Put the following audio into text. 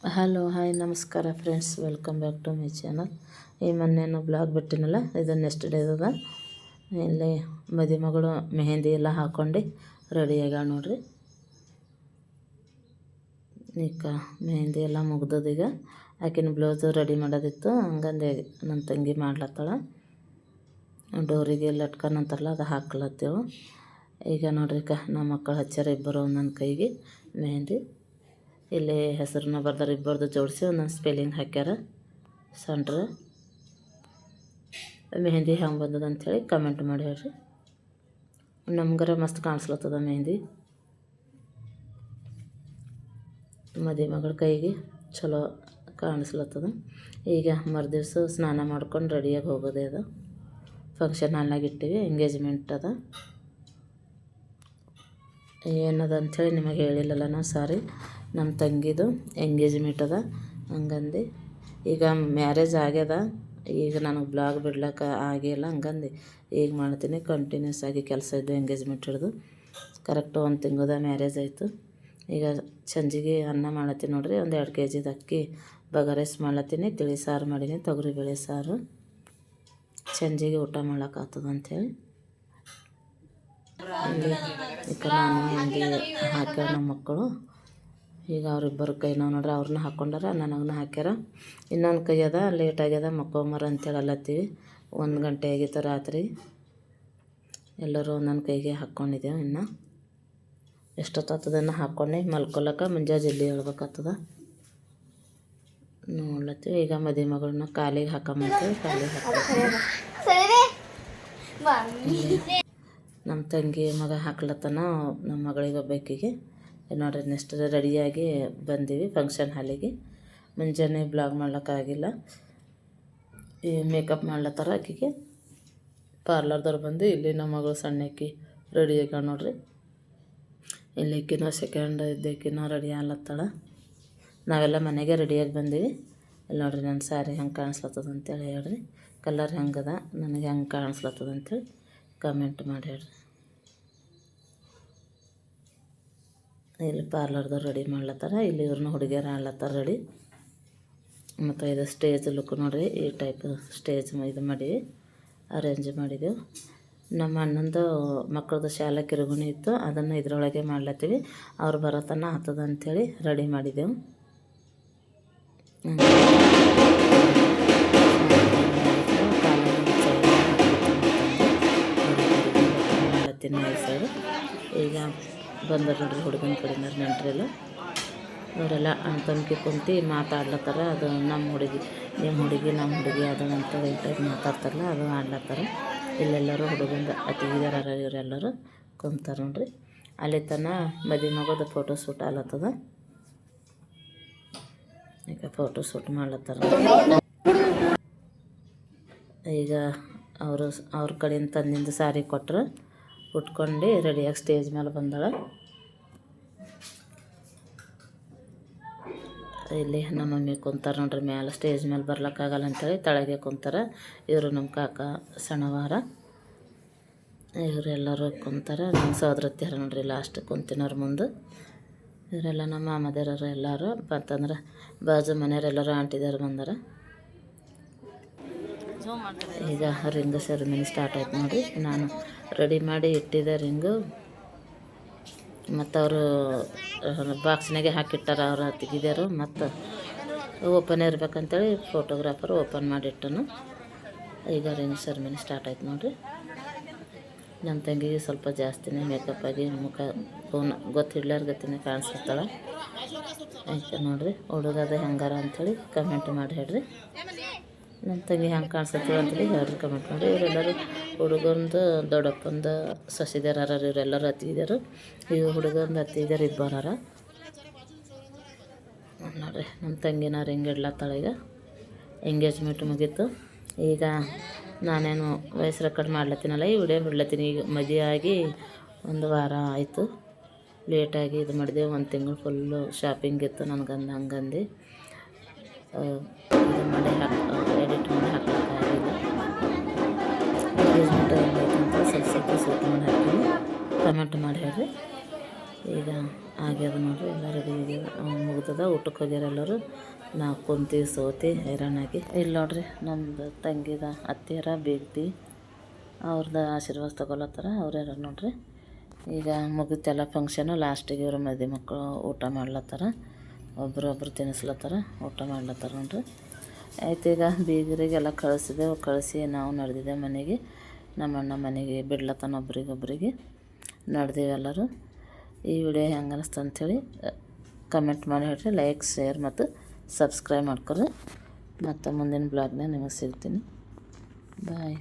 Hello hi ನಮಸ್ಕಾರ friends, welcome back to my channel. ಈ ಮೊನ್ನೇನು ಬ್ಲಾಗ್ ಬಿಟ್ಟಿನಲ್ಲ, ಇದು ನೆಕ್ಸ್ಟ್ ಡೇ ಅದ. ಇಲ್ಲಿ ಮಗಳು ಮೆಹಂದಿ ಎಲ್ಲ ಹಾಕ್ಕೊಂಡು ರೆಡಿಯಾಗ ನೋಡ್ರಿ. ಈಗ ಮೆಹಂದಿ ಎಲ್ಲ ಮುಗ್ದದೀಗ. ಆಕಿನ ಬ್ಲೌಸು ರೆಡಿ ಮಾಡೋದಿತ್ತು, ಹಂಗಂದೆ ನನ್ನ ತಂಗಿ ಮಾಡ್ಲತ್ತಾಳ. ಡೋರಿಗೆ ಲಟ್ಕನ್ ಅಂತಾರಲ್ಲ ಅದು ಹಾಕ್ಲತ್ತೇವು. ಈಗ ನೋಡ್ರಿ ನಮ್ಮ ಮಕ್ಕಳು ಹಚ್ಚಾರ ಇಬ್ಬರು ಒಂದೊಂದು ಕೈಗೆ ಮೆಹಂದಿ. ಇಲ್ಲಿ ಹೆಸರನ್ನ ಬರ್ದಾರ, ಇಬ್ಬರದು ಜೋಡಿಸಿ ಒಂದೊಂದು ಸ್ಪೆಲ್ಲಿಂಗ್ ಹಾಕ್ಯಾರ. ಸಣ್ಣ ಮೆಹಂದಿ ಹೆಂಗೆ ಬಂದದ ಅಂಥೇಳಿ ಕಮೆಂಟ್ ಮಾಡಿ ಹೇಳ್ರಿ. ನಮ್ಗರ ಮಸ್ತ್ ಕಾಣಿಸ್ಲತ್ತದ ಮೆಹಂದಿ. ಮಗಳ ಕೈಗೆ ಚಲೋ ಕಾಣಿಸ್ಲತ್ತದ. ಈಗ ಮರುದಿವ್ಸ ಸ್ನಾನ ಮಾಡ್ಕೊಂಡು ರೆಡಿಯಾಗಿ ಹೋಗೋದೇ ಅದ. ಫಂಕ್ಷನ್ ಹಾಲ್ನಾಗ ಇಟ್ಟಿವಿ, ಎಂಗೇಜ್ಮೆಂಟ್ ಅದ. ಏನದ ಅಂಥೇಳಿ ನಿಮಗೆ ಹೇಳಿಲ್ಲಲ್ಲ ನಾ, ಸಾರಿ. ನಮ್ಮ ತಂಗಿದು ಎಂಗೇಜ್ಮೆಂಟ್ ಅದ, ಹಂಗಂದು. ಈಗ ಮ್ಯಾರೇಜ್ ಆಗ್ಯದ, ಈಗ ನನಗೆ ಬ್ಲಾಗ್ ಬಿಡ್ಲಿಕ್ಕೆ ಆಗಿಲ್ಲ, ಹಂಗಂದು ಈಗ ಮಾಡ್ತೀನಿ. ಕಂಟಿನ್ಯೂಸ್ ಆಗಿ ಕೆಲಸ ಇದ್ದು ಎಂಗೇಜ್ಮೆಂಟ್ ಹಿಡಿದು ಕರೆಕ್ಟ್ 1 ತಿಂಗಳದ ಮ್ಯಾರೇಜ್ ಆಯಿತು. ಈಗ ಸಂಜೆಗೆ ಅನ್ನ ಮಾಡತ್ತೀನಿ ನೋಡ್ರಿ. ಒಂದು 2 kg ಅಕ್ಕಿ ಬಗಾರೈಸ್ ಮಾಡ್ಲತ್ತೀನಿ. ತಿಳಿ ಸಾರು ಮಾಡೀನಿ, ತೊಗರಿಬೇಳೆ ಸಾರು. ಸಂಜೆಗೆ ಊಟ ಮಾಡ್ಲಿಕ್ಕಾಗ್ತದ ಅಂಥೇಳಿ ಈಗ ನಾನು ಮೆಹಂದಿ ಹಾಕ್ಯಾರ ನಮ್ಮ ಮಕ್ಕಳು. ಈಗ ಅವರಿಬ್ಬರು ಕೈನ ನೋಡ್ರಿ, ಅವ್ರನ್ನ ಹಾಕ್ಕೊಂಡಾರ, ನನಗನ್ನ ಹಾಕ್ಯಾರ. ಇನ್ನೊಂದು ಕೈ ಅದ, ಲೇಟ್ ಆಗ್ಯದ ಮಕ್ಕೊಂಬರ ಅಂತೇಳಿ ಅಲ್ಲತ್ತೀವಿ. 1 ಗಂಟೆ ಆಗಿತ್ತು ರಾತ್ರಿ. ಎಲ್ಲರೂ ಒಂದೊಂದು ಕೈಗೆ ಹಾಕ್ಕೊಂಡಿದ್ದೇವೆ. ಇನ್ನು ಎಷ್ಟೊತ್ತಾಗ್ತದನ್ನು ಹಾಕ್ಕೊಂಡು ಮಲ್ಕೊಳಕ್ಕೆ ಮುಂಜಾನೆ ಜಲ್ದಿ ಹೇಳ್ಬೇಕಾಗ್ತದ. ನೋಡ್ಲತ್ತೀವಿ. ಈಗ ಮಗಳನ್ನ ಕಾಲಿಗೆ ಹಾಕೊಂಬಂತೇಳಿ ಕಾಲಿಗೆ ನಮ್ಮ ತಂಗಿ ಮಗ ಹಾಕ್ಲತ್ತನ ನಮ್ಮ ಮಗಳಿಗೆ ಒಬ್ಬಾಕಿಗೆ. ನೋಡ್ರಿ ನೆಕ್ಸ್ಟ್ ರೆಡಿಯಾಗಿ ಬಂದೀವಿ ಫಂಕ್ಷನ್ ಹಾಲಿಗೆ. ಮುಂಜಾನೆ ಬ್ಲಾಗ್ ಮಾಡ್ಲಿಕ್ಕಾಗಿಲ್ಲ. ಈ ಮೇಕಪ್ ಮಾಡ್ಲತ್ತಾರ ಆಕಿಗೆ. ಪಾರ್ಲರ್ದವ್ರು ಬಂದು ಇಲ್ಲಿ ನಮ್ಮ ಮಗಳು ಸಣ್ಣಕ್ಕಿ ರೆಡಿಯಾಗ ನೋಡ್ರಿ. ಇಲ್ಲಿಕ್ಕಿನ ಸೆಕೆಂಡ್ ಇದ್ದಕ್ಕಿನ ರೆಡಿ ಆಗ್ಲತ್ತಾಳ. ನಾವೆಲ್ಲ ಮನೆಗೆ ರೆಡಿಯಾಗಿ ಬಂದೀವಿ. ಇಲ್ಲಿ ನೋಡ್ರಿ ನನ್ನ ಸ್ಯಾರಿ ಹೆಂಗೆ ಕಾಣಿಸ್ಲತ್ತದ ಅಂತೇಳಿ ಹೇಳ್ರಿ. ಕಲರ್ ಹೆಂಗದ, ನನಗೆ ಹೆಂಗೆ ಕಾಣಿಸ್ಲತ್ತದ ಅಂತೇಳಿ ಕಮೆಂಟ್ ಮಾಡಿ ಹೇಳ್ರಿ. ಇಲ್ಲಿ ಪಾರ್ಲರ್ದವ್ರು ರೆಡಿ ಮಾಡ್ಲತ್ತಾರ, ಇಲ್ಲಿ ಇವ್ರನ್ನ ಹುಡುಗಿಯರ ಆಡ್ಲತ್ತಾರ ರೆಡಿ. ಮತ್ತು ಇದು ಸ್ಟೇಜ್ ಲುಕ್ ನೋಡ್ರಿ, ಈ ಟೈಪ್ ಸ್ಟೇಜ್ ಇದು ಮಾಡೀವಿ, ಅರೇಂಜ್ ಮಾಡಿದೆವು. ನಮ್ಮ ಅಣ್ಣಂದು ಮಕ್ಕಳದ್ದು ಶಾಲೆ ಕಿರುಗುಣಿ ಇತ್ತು, ಅದನ್ನು ಇದರೊಳಗೆ ಮಾಡ್ಲತ್ತೀವಿ. ಅವ್ರು ಬರತನ ಆಗ್ತದ ಅಂಥೇಳಿ ರೆಡಿ ಮಾಡಿದೆವು. ಸೈಡ್ ಈಗ ಬಂದರು ನೋಡ್ರಿ ಹುಡುಗನ ಕಡೆನವ್ರು ನೆಂಟ್ರೆಲ್ಲ. ಅವರೆಲ್ಲ ಅಣ್ಣ ತಮ್ಮಕಿ ಕುಂತು ಮಾತಾಡ್ಲತ್ತಾರ. ಅದು ನಮ್ಮ ಹುಡುಗಿ ನಿಮ್ಮ ಹುಡುಗಿ ನಮ್ಮ ಹುಡುಗಿ ಅದು ಅಂತ ಟೈಪ್ ಮಾತಾಡ್ತಾರಲ್ಲ, ಅದು ಆಡ್ಲತ್ತಾರ. ಇಲ್ಲೆಲ್ಲರೂ ಹುಡುಗಂದು ಅತಿಗಿದಾರ ಇವರೆಲ್ಲರೂ ಕುಂತಾರೆ ನೋಡ್ರಿ. ಅಲ್ಲಿ ತನಕ ಮಗದ ಫೋಟೋ ಶೂಟ್ ಆಗ್ಲತ್ತದ. ಈಗ ಫೋಟೋ ಶೂಟ್ ಮಾಡ್ಲತ್ತಾರ. ಈಗ ಅವ್ರ ಕಡೆಯಿಂದ ತಂದಿಂದ ಸಾರಿ ಕೊಟ್ಟರು, ಉಟ್ಕೊಂಡು ರೆಡಿಯಾಗಿ ಸ್ಟೇಜ್ ಮೇಲೆ ಬಂದಾಳ. ಇಲ್ಲಿ ನಮ್ಮ ಮಮ್ಮಿ ಕುಂತಾರೆ ನೋಡ್ರಿ ಮೇಲೆ. ಸ್ಟೇಜ್ ಮೇಲೆ ಬರ್ಲಿಕ್ಕಾಗಲ್ಲ ಅಂಥೇಳಿ ತಳಗೆ ಕುಂತಾರೆ. ಇವರು ನಮ್ಮ ಕಾಕ ಸಣ್ಣವಾರ, ಇವರೆಲ್ಲರೂ ಕುಂತಾರೆ. ನಮ್ಮ ಸೋದರತ್ತಿಯರ ನೋಡ್ರಿ ಲಾಸ್ಟ್ ಕುಂತಿನವ್ರ ಮುಂದೆ. ಇವರೆಲ್ಲ ನಮ್ಮ ಮಾಮದೇರರು ಎಲ್ಲರೂ ಬಂತಂದ್ರೆ ಬಾಜು ಮನೆಯವರೆಲ್ಲರೂ ಆಂಟಿದವ್ರು ಬಂದಾರ. ಈಗ ರಿಂಗ್ ಸೆರೆಮನಿ ಸ್ಟಾರ್ಟ್ ಆಯ್ತು ನೋಡಿರಿ. ನಾನು ರೆಡಿ ಮಾಡಿ ಇಟ್ಟಿದ್ದೆ ರಿಂಗು, ಮತ್ತು ಅವರು ಬಾಕ್ಸ್ನಾಗೆ ಹಾಕಿಟ್ಟಾರ ಅವ್ರು ತೆಗಿದ್ಯಾರು. ಮತ್ತು ಓಪನ್ ಇರ್ಬೇಕಂತೇಳಿ ಫೋಟೋಗ್ರಾಫರ್ ಓಪನ್ ಮಾಡಿಟ್ಟನು. ಈಗ ರಿಂಗ್ ಸೆರೆಮನಿ ಸ್ಟಾರ್ಟ್ ಆಯ್ತು ನೋಡಿರಿ. ನಮ್ಮ ತಂಗಿಗೆ ಸ್ವಲ್ಪ ಜಾಸ್ತಿನೇ ಮೇಕಪ್ ಆಗಿ ಮುಖ ಗೊತ್ತಿಡ್ಲಾರ ಗತಿನೇ ಕಾಣಿಸ್ತಾಳೆ. ಆಯ್ತು ನೋಡಿರಿ. ಹುಡುಗದ ಹೆಂಗಾರ ಅಂಥೇಳಿ ಕಮೆಂಟ್ ಮಾಡಿ ಹೇಳ್ರಿ. ನಮ್ಮ ತಂಗಿ ಹೆಂಗೆ ಕಾಣಿಸ್ತೀವಿ ಅಂತೇಳಿ ಹೇಳ್ರಿ ಕಮೆಂಟ್ ಮಾಡಿ. ಇವರೆಲ್ಲರೂ ಹುಡುಗಂದು ದೊಡ್ಡಪ್ಪಂದು ಸೊಸಿದಾರ, ಇವರೆಲ್ಲರೂ ಅತ್ತಿಗಿದಾರು. ಇವು ಹುಡುಗಂದು ಅತ್ತಿಗಿದಾರು ಇಬ್ಬರಾರ ನೋಡ್ರಿ. ನಮ್ಮ ತಂಗಿನ ರಿಂಗ್ ಇಡ್ಲತ್ತಾಳ. ಈಗ ಎಂಗೇಜ್ಮೆಂಟ್ ಮುಗೀತು. ಈಗ ನಾನೇನು ವಾಯ್ಸ್ ರೆಕಾರ್ಡ್ ಮಾಡ್ಲತ್ತೀನಲ್ಲ, ಈ ವಿಡಿಯೋ ಬಿಡ್ಲತ್ತೀನಿ. ಈಗ ಮದುವೆ ಆಗಿ 1 ವಾರ ಆಯಿತು. ಲೇಟಾಗಿ ಇದು ಮಾಡಿದೆ. 1 ತಿಂಗಳು ಫುಲ್ಲು ಶಾಪಿಂಗ್ ಇತ್ತು ನನಗಂದು, ಹಂಗಂದು ಇದು ಮಾಡಿ ಎಡಿಟ್ ಮಾಡಿ ಹಾಕೋಕ್ಕಾಗಿಲ್ಲ. ಎಂಗೇಜ್ಮೆಂಟ್ ಹೆಂಗೈತೆ ಅಂತ ಸ್ವಲ್ಪ ಶೂಟ್ ಮಾಡಿ ಹಾಕ್ತೀನಿ. ಕಮೆಂಟ್ ಮಾಡಿ ಹೇಳ್ರಿ. ಈಗ ಆಗ್ಯದ ನೋಡ್ರಿ, ಎಲ್ಲ ರೆಡಿ ಮುಗ್ದದ. ಊಟಕ್ಕೆ ಹೋಗ್ಯಾರ ಎಲ್ಲರೂ. ನಾವು ಕುಂತೀವಿ ಸೋತಿ ಹೈರಾಣಾಗಿ. ಇಲ್ಲಿ ನೋಡ್ರಿ ನಮ್ಮದು ತಂಗಿದ ಅತ್ತೆಯರ ಬೇಕ್ತಿ ಅವ್ರದ್ದು ಆಶೀರ್ವಾದ ತೊಗೊಳತ್ತಾರ. ಅವ್ರ್ಯಾರ ನೋಡ್ರಿ. ಈಗ ಮುಗಿತೆಲ್ಲ ಫಂಕ್ಷನು. ಲಾಸ್ಟಿಗೆ ಇವರು ಮದುವೆ ಮಕ್ಕಳು ಊಟ ಮಾಡ್ಲತ್ತಾರ. ಒಬ್ರೊಬ್ರು ತಿನ್ನಿಸ್ಲತ್ತಾರ, ಊಟ ಮಾಡ್ಲತ್ತಾರ ನೋಡ್ರಿ. ಆಯ್ತು, ಈಗ ಬೀಗರಿಗೆಲ್ಲ ಕಳಿಸಿ ನಾವು ನಡೆದಿದ್ದೆ ಮನೆಗೆ. ನಮ್ಮ ಅಣ್ಣ ಮನೆಗೆ ಬಿಡ್ಲತ್ತಾನ ಒಬ್ರಿಗೊಬ್ರಿಗೆ. ನಡೆದೀವಿ ಎಲ್ಲರೂ. ಈ ವಿಡಿಯೋ ಹೆಂಗೆ ಅನ್ನಿಸ್ತು ಅಂಥೇಳಿ ಕಮೆಂಟ್ ಮಾಡಿ ಹೇಳ್ರಿ. ಲೈಕ್, ಶೇರ್ ಮತ್ತು ಸಬ್ಸ್ಕ್ರೈಬ್ ಮಾಡ್ಕೊರಿ. ಮತ್ತು ಮುಂದಿನ ಬ್ಲಾಗ್ನಾಗ ನಿಮಗೆ ಸಿಗ್ತೀನಿ. ಬಾಯ್.